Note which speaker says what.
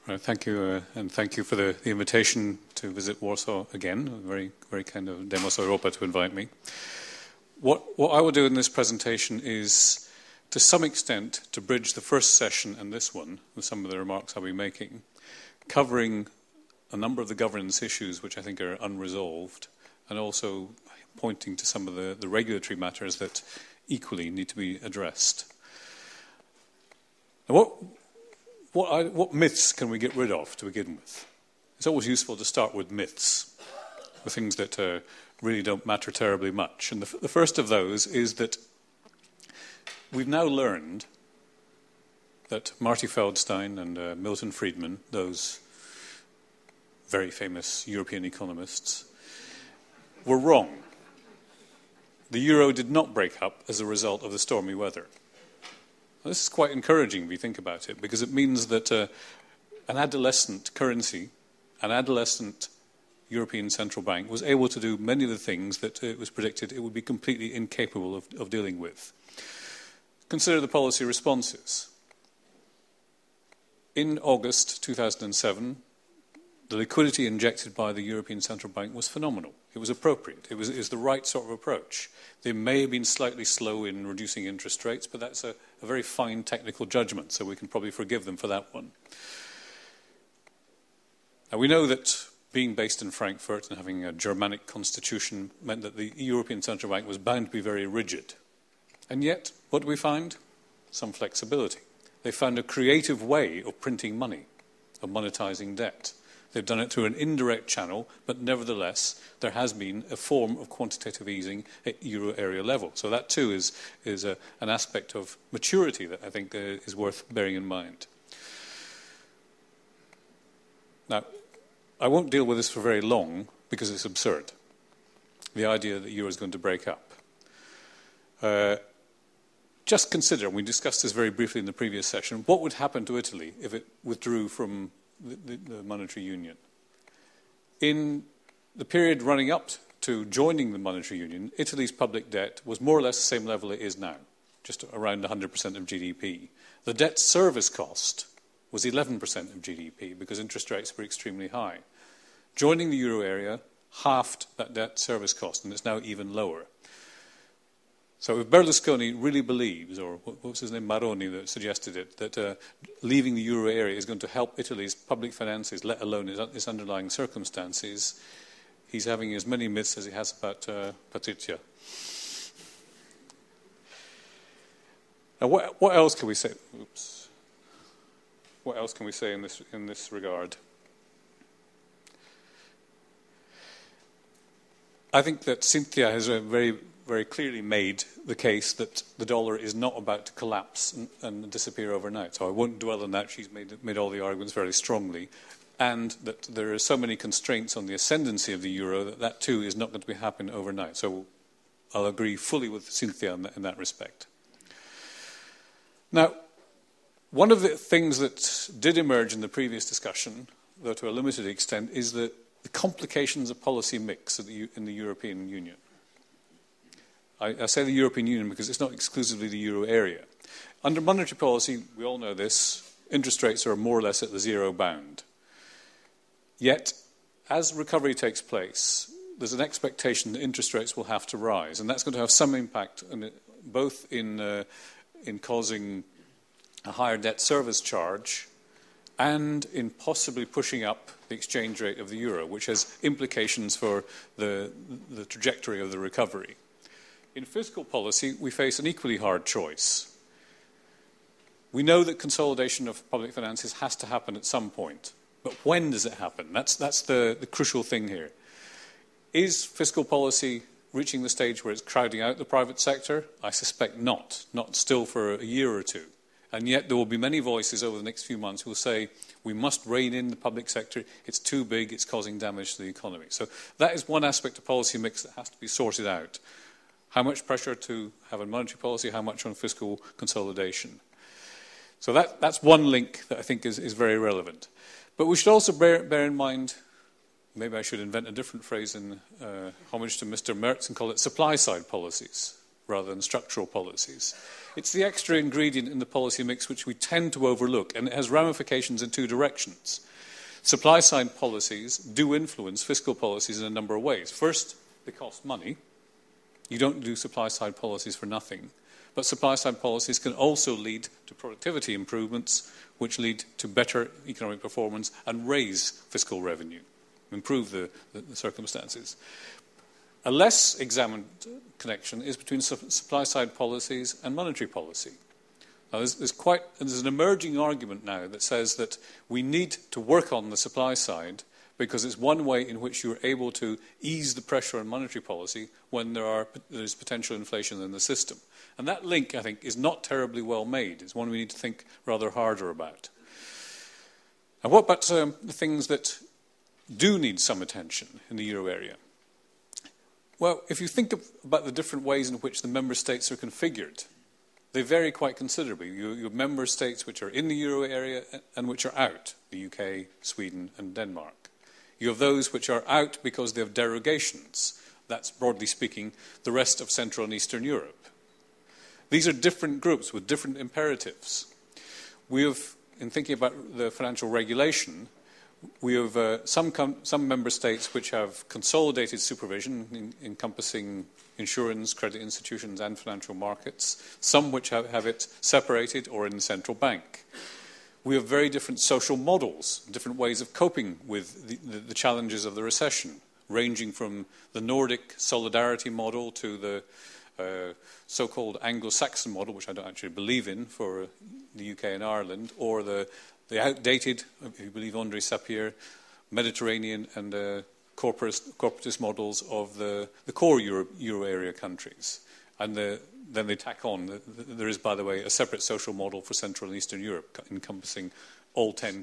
Speaker 1: Right, thank you, and thank you for the invitation to visit Warsaw again. Very, very kind of Demos Europa to invite me. What I will do in this presentation is, to some extent, to bridge the first session and this one with some of the remarks I'll be making, covering a number of the governance issues which I think are unresolved, and also pointing to some of the regulatory matters that equally need to be addressed. Now, what myths can we get rid of to begin with? It's always useful to start with myths, with things that really don't matter terribly much. And the first of those is that we've now learned that Marty Feldstein and Milton Friedman, those very famous European economists, were wrong. The euro did not break up as a result of the stormy weather. Now, this is quite encouraging if you think about it, because it means that an adolescent currency, an adolescent European Central Bank was able to do many of the things that it was predicted it would be completely incapable of dealing with. Consider the policy responses. In August 2007, the liquidity injected by the European Central Bank was phenomenal. It was appropriate. It was the right sort of approach. They may have been slightly slow in reducing interest rates, but that's a very fine technical judgment, so we can probably forgive them for that one. Now, we know that being based in Frankfurt and having a Germanic constitution meant that the European Central Bank was bound to be very rigid. And yet, what do we find? Some flexibility. They found a creative way of printing money, of monetizing debt. They've done it through an indirect channel, but nevertheless, there has been a form of quantitative easing at euro area level. So that too is an aspect of maturity that I think is worth bearing in mind. Now, I won't deal with this for very long because it's absurd. The idea that the euro is going to break up. Just consider, and we discussed this very briefly in the previous session, what would happen to Italy if it withdrew from the monetary union. In the period running up to joining the monetary union, Italy's public debt was more or less the same level it is now, just around 100% of GDP. The debt service cost was 11% of GDP because interest rates were extremely high. Joining the euro area halved that debt service cost, and it's now even lower. So if Berlusconi really believes, or what was his name, Maroni, that suggested it, that leaving the euro area is going to help Italy's public finances, let alone its underlying circumstances, he's having as many myths as he has about Patrizia. Now, what else can we say? Oops. What else can we say in this regard? I think that Cynthia has very clearly made the case that the dollar is not about to collapse and disappear overnight. So I won't dwell on that. She's made all the arguments very strongly. And that there are so many constraints on the ascendancy of the euro that too is not going to happen overnight. So I'll agree fully with Cynthia in that respect. Now, one of the things that did emerge in the previous discussion, though to a limited extent, is the complications of policy mix in the European Union. I say the European Union because it's not exclusively the euro area. Under monetary policy, we all know this, interest rates are more or less at the zero bound. Yet, as recovery takes place, there's an expectation that interest rates will have to rise, and that's going to have some impact both in causing a higher debt service charge and in possibly pushing up the exchange rate of the euro, which has implications for the trajectory of the recovery. In fiscal policy, we face an equally hard choice. We know that consolidation of public finances has to happen at some point. But when does it happen? That's the crucial thing here. Is fiscal policy reaching the stage where it's crowding out the private sector? I suspect not. Not still for a year or two. And yet there will be many voices over the next few months who will say, we must rein in the public sector. It's too big. It's causing damage to the economy. So that is one aspect of policy mix that has to be sorted out. How much pressure to have on monetary policy, how much on fiscal consolidation. So that's one link that I think is very relevant. But we should also bear in mind, maybe I should invent a different phrase in homage to Mr. Mertz and call it supply-side policies. rather than structural policies. It's the extra ingredient in the policy mix which we tend to overlook, and it has ramifications in two directions. Supply-side policies do influence fiscal policies in a number of ways. First, they cost money. You don't do supply-side policies for nothing. But supply-side policies can also lead to productivity improvements, which lead to better economic performance and raise fiscal revenue, improve the circumstances. A less examined connection is between supply-side policies and monetary policy. Now, there's an emerging argument now that says that we need to work on the supply side because it's one way in which you're able to ease the pressure on monetary policy when there's potential inflation in the system. And that link, I think, is not terribly well made. It's one we need to think rather harder about. And what about the things that do need some attention in the euro area? Well, if you think about the different ways in which the member states are configured, they vary quite considerably. You have member states which are in the euro area and which are out, the UK, Sweden and Denmark. You have those which are out because they have derogations. That's, broadly speaking, the rest of Central and Eastern Europe. These are different groups with different imperatives. We have, in thinking about the financial regulation, we have some member states which have consolidated supervision encompassing insurance, credit institutions and financial markets, some which have it separated or in the central bank. We have very different social models, different ways of coping with the challenges of the recession, ranging from the Nordic solidarity model to the so-called Anglo-Saxon model, which I don't actually believe in for the UK and Ireland, or the outdated, if you believe André Sapir, Mediterranean and corporatist models of the core Euro area countries. And then they tack on, there is, by the way, a separate social model for Central and Eastern Europe, encompassing all 10